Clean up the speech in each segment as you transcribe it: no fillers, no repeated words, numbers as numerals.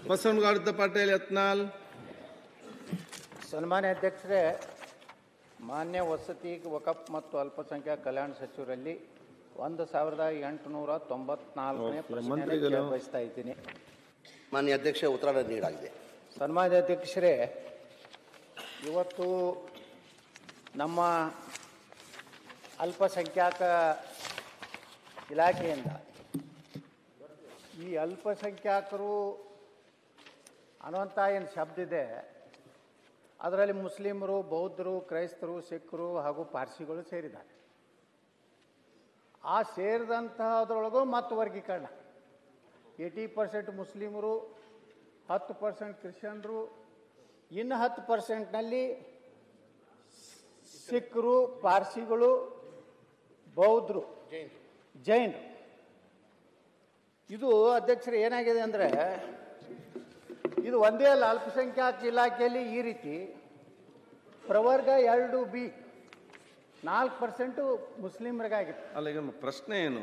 ಬಸವನಗೌಡ ಪಾಟೀಲ್ ಯತ್ನಾಳ್. ಸನ್ಮಾನ್ಯ ಅಧ್ಯಕ್ಷರೇ, ಮಾನ್ಯ ವಸತಿ ವಕಫ್ ಮತ್ತು ಅಲ್ಪಸಂಖ್ಯಾತ ಕಲ್ಯಾಣ ಸಚಿವರಲ್ಲಿ 1894ನೇ ಪ್ರಶ್ನೆ ಬಯಸ್ತಾ ಇದ್ದೀನಿ. ಮಾನ್ಯ ಅಧ್ಯಕ್ಷ, ಉತ್ತರ ನೀಡಲಾಗಿದೆ. ಸನ್ಮಾನ್ಯ ಅಧ್ಯಕ್ಷರೇ, ಇವತ್ತು ನಮ್ಮ ಅಲ್ಪಸಂಖ್ಯಾತ ಇಲಾಖೆಯಿಂದ ಈ ಅಲ್ಪಸಂಖ್ಯಾತರು ಅನ್ನುವಂಥ ಏನು ಶಬ್ದ ಇದೆ, ಅದರಲ್ಲಿ ಮುಸ್ಲಿಮರು, ಬೌದ್ಧರು, ಕ್ರೈಸ್ತರು, ಸಿಖ್ರು ಹಾಗೂ ಪಾರ್ಸಿಗಳು ಸೇರಿದ್ದಾರೆ. ಆ ಸೇರಿದಂತಹದ್ರೊಳಗೂ ಮತ್ತು ವರ್ಗೀಕರಣ 80% ಮುಸ್ಲಿಮರು, 10% ಕ್ರಿಶ್ಚಿಯನ್ರು, ಇನ್ನು 10%ನಲ್ಲಿ ಸಿಖ್ರು, ಪಾರ್ಸಿಗಳು, ಬೌದ್ಧರು, ಜೈನರು. ಇದು ಅಧ್ಯಕ್ಷರು ಏನಾಗಿದೆ ಅಂದರೆ, ಇದು ಒಂದೇ ಅಲ್ಲ, ಅಲ್ಪಸಂಖ್ಯಾತ ಇಲಾಖೆಯಲ್ಲಿ ಈ ರೀತಿ ಪ್ರವರ್ಗ 2B 4% ಮುಸ್ಲಿಮರಿಗಾಗಿತ್ತು. ಅಲ್ಲ, ಈಗ ಪ್ರಶ್ನೆ ಏನು?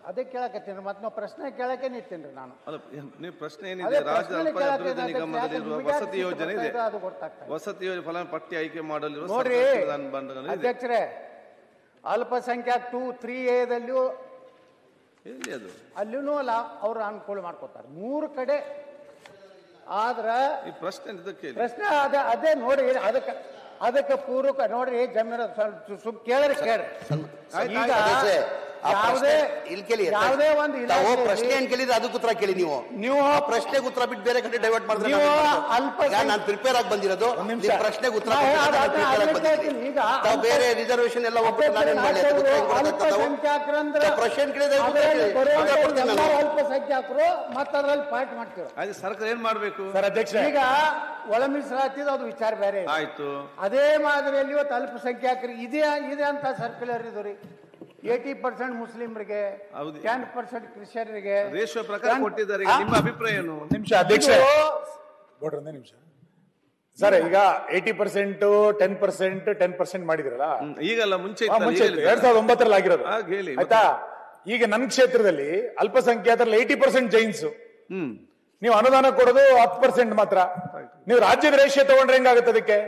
ಅದೇ ಕೇಳಕತ್ತೀನಿ, ಮತ್ತೆ ನಾವು ಪ್ರಶ್ನೆ ಕೇಳಕ್ಕೆ ನಿಂತೀನಿ ನಾನು. ಅಲ್ಲ, ನೀವು ಪ್ರಶ್ನೆ ಏನಿದೆ? ರಾಜ್ಯ ಅಭಿವೃದ್ಧಿ ನಿಗಮದಲ್ಲಿರುವ ವಸತಿ ಯೋಜನೆ ಇದೆ, ಅದು ಗೊತ್ತಾಗ್ತದೆ. ವಸತಿ ಯೋಜನೆ ಫಲ ಪಟ್ಟಿ ಆಯ್ಕೆ ಮಾಡಲು ನೋಡ್ರಿ ಅಧ್ಯಕ್ಷರೇ, ಅಲ್ಪಸಂಖ್ಯಾತ 2, 3A ಎಲ್ಲಿ ಅದು? ಅಲ್ಲೂ ಅವ್ರು ಅನುಕೂಲ ಮಾಡ್ಕೋತಾರೆ 3 ಕಡೆ. ಆದ್ರ ಈ ಪ್ರಶ್ನೆ ಪ್ರಶ್ನೆ ಅದೇ ನೋಡಿ, ಅದಕ್ಕೆ ಪೂರ್ವಕ ನೋಡ್ರಿ, ಜಮೀನ ಕೇಳ್ರಿ ಈಗ ಯಾವುದೇ ಒಂದು ಪ್ರಶ್ನೆ ಏನ್ ಕೇಳಿದ್ರೆ ಅದಕ್ಕೆ ಉತ್ತರ ಕೇಳಿ. ನೀವು ಪ್ರಶ್ನೆಗೆ ಉತ್ತರ ಬಿಟ್ಟು ಬೇರೆ ಕಡೆ ಡೈವರ್ಟ್ ಮಾಡಿದ್ರೆ ನಾನು ಪ್ರಿಪೇರ್ ಆಗಿ ಬಂದಿರೋದು ಪ್ರಶ್ನೆಗೆ ಉತ್ತರ ಬೇರೆ ರಿಸರ್ವೇಶನ್ ಎಲ್ಲ ಪ್ರಶ್ನೆ ಕೇಳಿದ್ರೆ ಅಲ್ಪಸಂಖ್ಯಾತರು ಮತ್ತೆ ಅದರಲ್ಲಿ ಪಾಯಿಂಟ್ ಮಾಡ್ತೀವಿ. ಸರ್ಕಾರ ಏನ್ ಮಾಡ್ಬೇಕು ಸರ್ ಅಧ್ಯಕ್ಷ? ಈಗ ಒಳ ಮೀಸಲಾತಿದು ಅದು ವಿಚಾರ ಬೇರೆ ಆಯ್ತು. ಅದೇ ಮಾದರಿಯಲ್ಲಿ ಇವತ್ತು ಅಲ್ಪಸಂಖ್ಯಾತರಿಗೆ ಇದೆ ಅಂತ ಸರ್ಕ್ಯುಲರ್ ಇದು ರೀ. 80% ಮುಸ್ಲಿಮರಿಗೆ, 10% ಕ್ರಿಶ್ಚಿಯನ್ರಿಗೆ ರೇಷಿಯೋ ಪ್ರಕಾರ ಕೊಟ್ಟಿದ್ದಾರೆ. ನಿಮ್ಮ ಅಭಿಪ್ರಾಯ ಏನು? ನಿಮಿಷ ಅಧ್ಯಕ್ಷ, ಒಂದೇ ನಿಮಿಷ ಸರ್. ಈಗ 80%, 10% ಮಾಡಿದ್ರಲ್ಲ, ಈಗಲ್ಲ, ಮುಂಚೆ 2009 ಆಗಿರೋದು ಆಯ್ತಾ. ಈಗ ನನ್ನ ಕ್ಷೇತ್ರದಲ್ಲಿ ಅಲ್ಪಸಂಖ್ಯಾತರಲ್ಲಿ 80% ಜೈನ್ಸ್. ನೀವು ಅನುದಾನ ಕೊಡೋದು 10% ಮಾತ್ರ. ನೀವು ರಾಜ್ಯದ ರೇಷಿಯೋ ತಗೊಂಡ್ರೆ ಹೆಂಗಾಗುತ್ತೆ ಅದಕ್ಕೆ?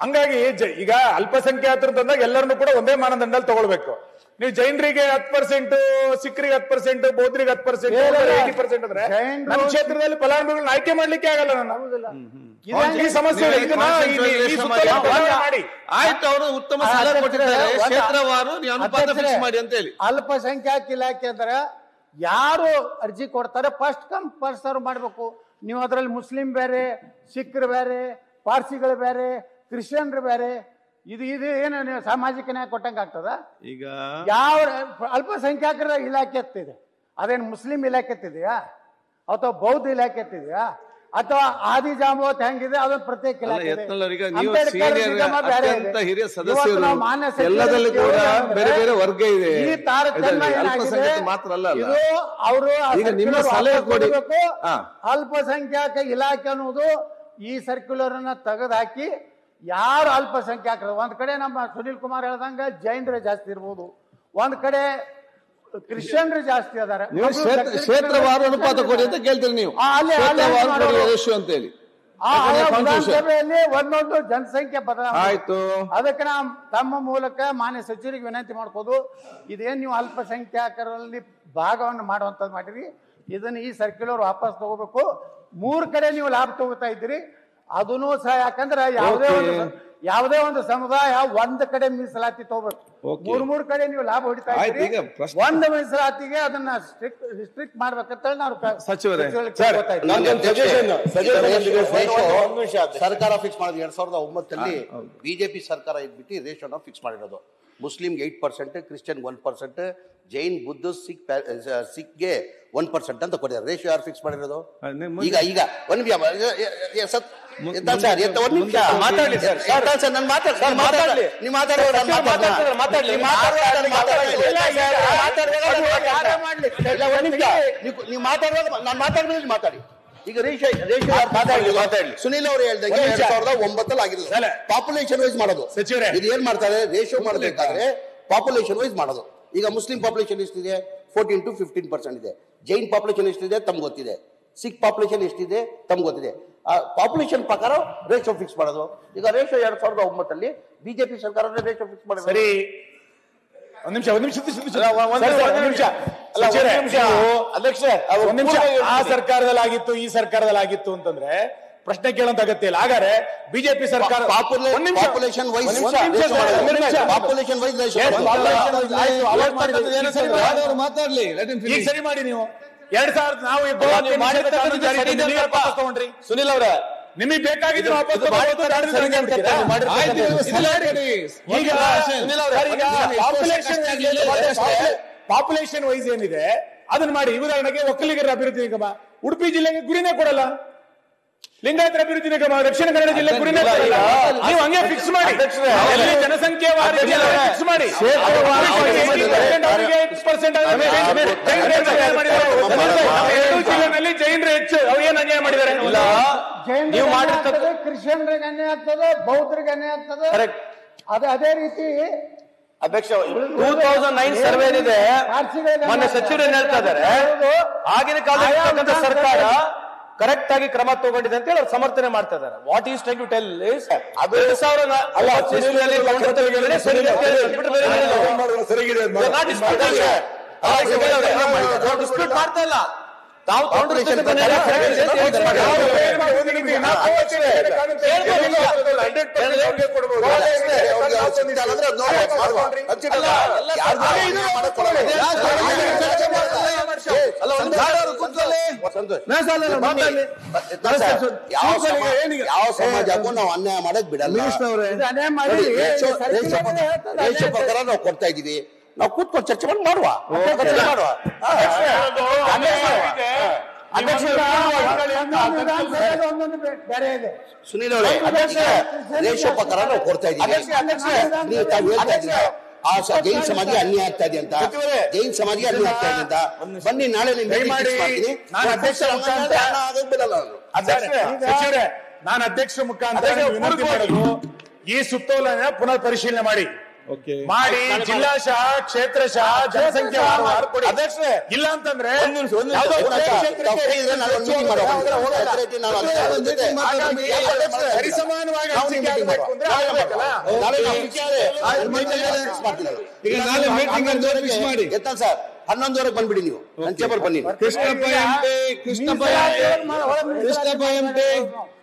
ಹಂಗಾಗಿ ಈಗ ಅಲ್ಪಸಂಖ್ಯಾತರು ತಂದಾಗ ಎಲ್ಲರನ್ನು ಕೂಡ ಒಂದೇ ಮಾನದಂಡದಲ್ಲಿ ತಗೊಳ್ಬೇಕು. ನೀವು ಜೈನರಿಗೆ 10%, ಸಿಖ್ರಿಗೆ 10%, ಬೌದ್ಧರಿಗೆ 10%, 80% ಅಂದ್ರೆ ನನ್ನ ಕ್ಷೇತ್ರದಲ್ಲಿ ಫಲಾನುಭವಿಗಳನ್ನ ಆಯ್ಕೆ ಮಾಡ್ಲಿಕ್ಕೆ ಆಗಲ್ಲ. ನಾನು ಈ ಸಮಸ್ಯೆ ಮಾಡಿ ಆಯ್ತು, ಅವರು ಉತ್ತಮ ಸಲಹೆ ಕೊಟ್ಟಿದ್ದಾರೆ, ಕ್ಷೇತ್ರವಾರು ನೀವು ಅನುಪಾತ ಫಿಕ್ಸ್ ಮಾಡಿ ಅಂತ ಹೇಳಿ. ಅಲ್ಪಸಂಖ್ಯಾತ ಇಲಾಖೆ ಅಂದ್ರೆ ಯಾರು ಅರ್ಜಿ ಕೊಡ್ತಾರೆ ಫಸ್ಟ್ ಕಮ್ ಫಸ್ಟ್ ಸರ್ವ್ ಮಾಡ್ಬೇಕು. ನೀವು ಅದರಲ್ಲಿ ಮುಸ್ಲಿಂ ಬೇರೆ, ಸಿಖ್ರು ಬೇರೆ, ಪಾರ್ಸಿಗಳು ಬೇರೆ, ಕ್ರಿಶ್ಚಿಯನ್ರು ಬೇರೆ, ಇದು ಏನು ನೀವು ಸಾಮಾಜಿಕ ನ್ಯಾಯ ಕೊಟ್ಟಂಗೆ ಆಗ್ತದ? ಈಗ ಯಾವ ಅಲ್ಪಸಂಖ್ಯಾತರ ಇಲಾಖೆ ಎತ್ತಿದೆ? ಅದೇನು ಮುಸ್ಲಿಂ ಇಲಾಖೆ ಎತ್ತಿದೆಯಾ ಅಥವಾ ಬೌದ್ಧ ಇಲಾಖೆ ಎತ್ತಿದೆಯಾ ಅಥವಾ ಆದಿಜಾಂಬವತ್ ಹೆಂಗಿದೆ ಅದೊಂದು ಪ್ರತ್ಯೇಕ ಇಲಾಖೆ ಇದೆ. ಹಿರಿಯ ಸದಸ್ಯರು ಎಲ್ಲದಲ್ಲಿ ಕೂಡ ಬೇರೆ ಬೇರೆ ವರ್ಗ ಇದೆ. ಈ ತಾರತಮ್ಯ ಮಾತ್ರ ಅಲ್ಲ, ಇದು ಅವರು ನಿಮ್ಮ ಸಲಹೆ ಕೊಡಿ. ಅಲ್ಪಸಂಖ್ಯಾತ ಇಲಾಖೆ ಅನ್ನೋದು ಈ ಸರ್ಕ್ಯುಲರ್ ಅನ್ನ ತೆಗೆದು ಹಾಕಿ ಯಾರು ಅಲ್ಪಸಂಖ್ಯಾತರು, ಒಂದ್ ಕಡೆ ನಮ್ಮ ಸುನೀಲ್ ಕುಮಾರ್ ಹೇಳ್ದಂಗ ಜೈನರು ಜಾಸ್ತಿ ಇರ್ಬೋದು, ಒಂದ್ ಕಡೆ ಕ್ರಿಶ್ಚಿಯನ್ರು ಜಾಸ್ತಿ ಅದಾರ. ಕ್ಷೇತ್ರವಾರು ಅನುಪಾತ ಕೊಡಿ ಅಂತ ಕೇಳ್ತೀರಿ ನೀವು. ವಿಧಾನಸಭೆಯಲ್ಲಿ ಒಂದೊಂದು ಜನಸಂಖ್ಯೆ ಬದಲಾವಣೆ ಆಯ್ತು. ಅದಕ್ಕೆ ನಾವು ತಮ್ಮ ಮೂಲಕ ಮಾನ್ಯ ಸಚಿವರಿಗೆ ವಿನಂತಿ ಮಾಡ್ಕೋದು, ಇದೇನ್ ನೀವು ಅಲ್ಪಸಂಖ್ಯಾತರಲ್ಲಿ ಭಾಗವನ್ನು ಮಾಡುವಂತದ್ದು ಮಾಡಿರಿ, ಇದನ್ನ ಈ ಸರ್ಕ್ಯುಲರ್ ವಾಪಸ್ ತಗೋಬೇಕು. 3 ಕಡೆ ನೀವು ಲಾಭ ತಗೋತಾ ಇದ್ದೀರಿ, ಅದನ್ನು ಸಹ. ಯಾಕಂದ್ರೆ ಯಾವುದೇ ಒಂದು ಸಮುದಾಯ ಒಂದ್ ಕಡೆ ಮೀಸಲಾತಿ ತಗೋಬೇಕು. 3 ಕಡೆ ನೀವು ಲಾಭ ಹೊಡಿತಾ ಇದ್ದೀರಿ. ಒಂದು ಮೀಸಲಾತಿಗೆ ಅದನ್ನ ಸ್ಟ್ರಿಕ್ಟ್ ಮಾಡ್ಬೇಕಂತ ನಾವು ಸರ್ಕಾರ ಫಿಕ್ಸ್ ಮಾಡೋದು 2009 ಬಿಜೆಪಿ ಸರ್ಕಾರ ಇದ್ಬಿಟ್ಟು ರೇಷನ್ ಫಿಕ್ಸ್ ಮಾಡಿರೋದು. ಮುಸ್ಲಿಂಗೆ 8%, ಕ್ರಿಶ್ಚಿಯನ್ 1%, ಜೈನ್, ಬುದ್ಧ, ಸಿಖ್ಗೆ 1% ಅಂತ ಕೊಟ್ಟಿದ್ದಾರೆ. ರೇಷಿಯೋ ಯಾರು ಫಿಕ್ಸ್ ಮಾಡಿರೋದು? ಈಗ ಒಂದ್ ನಿಮಿಷ ಮಾತಾಡ್ಲಿ ಸರ್. ನಾನು ಮಾತಾಡ್ಲಿ, ನೀವು ಮಾತಾಡಿ. ಈಗ ಮಾತಾಡ್ಲಿ. ಸುನೀಲ್ ಅವರು ಹೇಳ್ದಂಗೆ 2009 ಆಗಿರೋದು ಪಾಪ್ಯುಲೇಷನ್ ವೈಸ್ ಮಾಡೋದು. ಇದು ಏನ್ ಮಾಡ್ತಾರೆ, ರೇಷಿಯೋ ಮಾಡಬೇಕಾದ್ರೆ ಪಾಪ್ಯುಲೇಷನ್ ವೈಸ್ ಮಾಡೋದು. ಈಗ ಮುಸ್ಲಿಂ ಪಾಪ್ಯುಲೇಷನ್ ಎಷ್ಟಿದೆ? 14 to 15% ಇದೆ. ಜೈನ್ ಪಾಪ್ಯುಲೇಷನ್ ಎಷ್ಟಿದೆ ತಮ್ಗೆ ಗೊತ್ತಿದೆ. ಸಿಖ್ ಪಾಪ್ಯುಲೇಷನ್ ಎಷ್ಟಿದೆ ತಮ್ಗೆ ಗೊತ್ತಿದೆ. ಆ ಪಾಪ್ಯುಲೇಷನ್ ಪ್ರಕಾರ ರೇಷೋ ಫಿಕ್ಸ್ ಮಾಡೋದು. ಈಗ ರೇಷೋ 2009 ಬಿಜೆಪಿ ಸರ್ಕಾರನೇ ರೇಷೋ ಫಿಕ್ಸ್ ಮಾಡೋದು. ಸರಿ, ಒಂದ್ ನಿಮಿಷ ಆ ಸರ್ಕಾರದಲ್ಲಿ ಆಗಿತ್ತು ಈ ಸರ್ಕಾರದಲ್ಲಿ ಆಗಿತ್ತು ಅಂತಂದ್ರೆ ಪ್ರಶ್ನೆ ಕೇಳೋಂತ ಅಗತ್ಯ ಇಲ್ಲ. ಹಾಗಾದ್ರೆ ಬಿಜೆಪಿ ಸರ್ಕಾರ ಪಾಪ್ಯುಲೇಷನ್ ವೈಸ್ ಮಾತಾಡ್ಲಿ, ಈಗ ಸರಿ ಮಾಡಿ. ನೀವು 2000 ನಾವು ತಗೊಂಡ್ರಿ ಸುನಿಲ್ ಅವರ, ನಿಮಗೆ ಬೇಕಾಗಿದ್ದು ವಾಪಸ್ ಪಾಪ್ಯುಲೇಷನ್ ವೈಸ್ ಏನಿದೆ ಅದನ್ನ ಮಾಡಿ. ಉದಾಹರಣೆಗೆ ಒಕ್ಕಲಿಗರ ಅಭಿವೃದ್ಧಿ ನಿಗಮ ಉಡುಪಿ ಜಿಲ್ಲೆಗೆ ಗುರಿನೇ ಕೊಡಲ್ಲ, ಲಿಂಗಾಯತರ ಅಭಿವೃದ್ಧಿ ನಿಗಮ ದಕ್ಷಿಣ ಕನ್ನಡ ಜಿಲ್ಲೆ ಗುರಿನೇ ಕೊಡಲ್ಲ. ನೀವು ಹಂಗೆ ಫಿಕ್ಸ್ ಮಾಡಿ, ಜನಸಂಖ್ಯೆ ಫಿಕ್ಸ್ ಮಾಡಿ. ಜಿಲ್ಲೆನಲ್ಲಿ ಜೈನರು ಹೆಚ್ಚು, ಅವ್ರು ಏನ್ ಅನ್ಯಾಯ ಮಾಡಿದ್ದಾರೆ? ನೀವು ಮಾಡಿರ್ತದೆ ಕ್ರಿಶ್ಚಿಯನ್ರಿಗೆ ಅನ್ಯಾಯ ಆಗ್ತದೆ, ಬೌದ್ಧರಿಗೆ ಅನ್ಯಾಯ ಆಗ್ತದೆ. ಅದೇ ರೀತಿ ಅಧ್ಯಕ್ಷ 2009 ಸರ್ವೆ ಇದೆ, ಮೊನ್ನೆ ಸಚಿವರು ಏನ್ ಹೇಳ್ತಾ ಇದ್ದಾರೆ, ಆಗಿನ ಕಾಲದ ಸರ್ಕಾರ ಕರೆಕ್ಟ್ ಆಗಿ ಕ್ರಮ ತಗೊಂಡಿದೆ ಅಂತ ಹೇಳಿ ಅವ್ರು ಸಮರ್ಥನೆ ಮಾಡ್ತಾ ಇದ್ದಾರೆ. What is trying to tell is 2000 ಮಾಡ್ತಾ ಇಲ್ಲ. ತಾವು ಯಾವ ಸಮಾಜಕ್ಕೂ ನಾವು ಅನ್ಯಾಯ ಮಾಡಕ್ ಬಿಡಲ್ಲ. ರೇಷೋ ಪ್ರಕಾರ ನಾವು ಕೊಡ್ತಾ ಇದೀವಿ. ನಾವು ಕೂತ್ಕೊಂಡು ಚರ್ಚೆ ಮಾಡಿ ಮಾಡುವ. ಸುನೀಲ್ ಅವರೇ, ರೇಷೋ ಪ್ರಕಾರ ನಾವು ಕೊಡ್ತಾ ಇದೀವಿ. ನೀವು ತಾವು ಹೇಳ್ತಾ ಇದ್ದೀರಾ ಜೈನ್ ಸಮಾಜಕ್ಕೆ ಅನ್ಯಾಯ ಆಗ್ತಾ ಇದೆ ಅಂತ, ಜೈನ್ ಸಮಾಜಕ್ಕೆ ಅನ್ಯಾಯ ಆಗ್ತಾ ಇದೆ ಅಂತ. ಬನ್ನಿ, ನಾಳೆ ನಾನು ಅಧ್ಯಕ್ಷರ ಮುಖಾಂತರ ವಿನಂತಿ ಮಾಡೋದು, ಈ ಸುತ್ತೋಲನ ಪುನರ್ ಪರಿಶೀಲನೆ ಮಾಡಿ ಜಿಲ್ಲಾಶಃ ಕ್ಷೇತ್ರಶಃ ಜನಸಂಖ್ಯೆ ಇಲ್ಲ ಅಂತಂದ್ರೆ ಸರಿಸಮಾನವಾಗಿ ಈಗ ನಾಳೆ ಮೀಟಿಂಗ್ ಮಾಡಿ ಸರ್ 11ವರೆಗೆ ಬಂದ್ಬಿಡಿ. ನೀವು ನನ್ನ ಚೇಂಬರ್ ಬನ್ನಿ. Krishnappa M P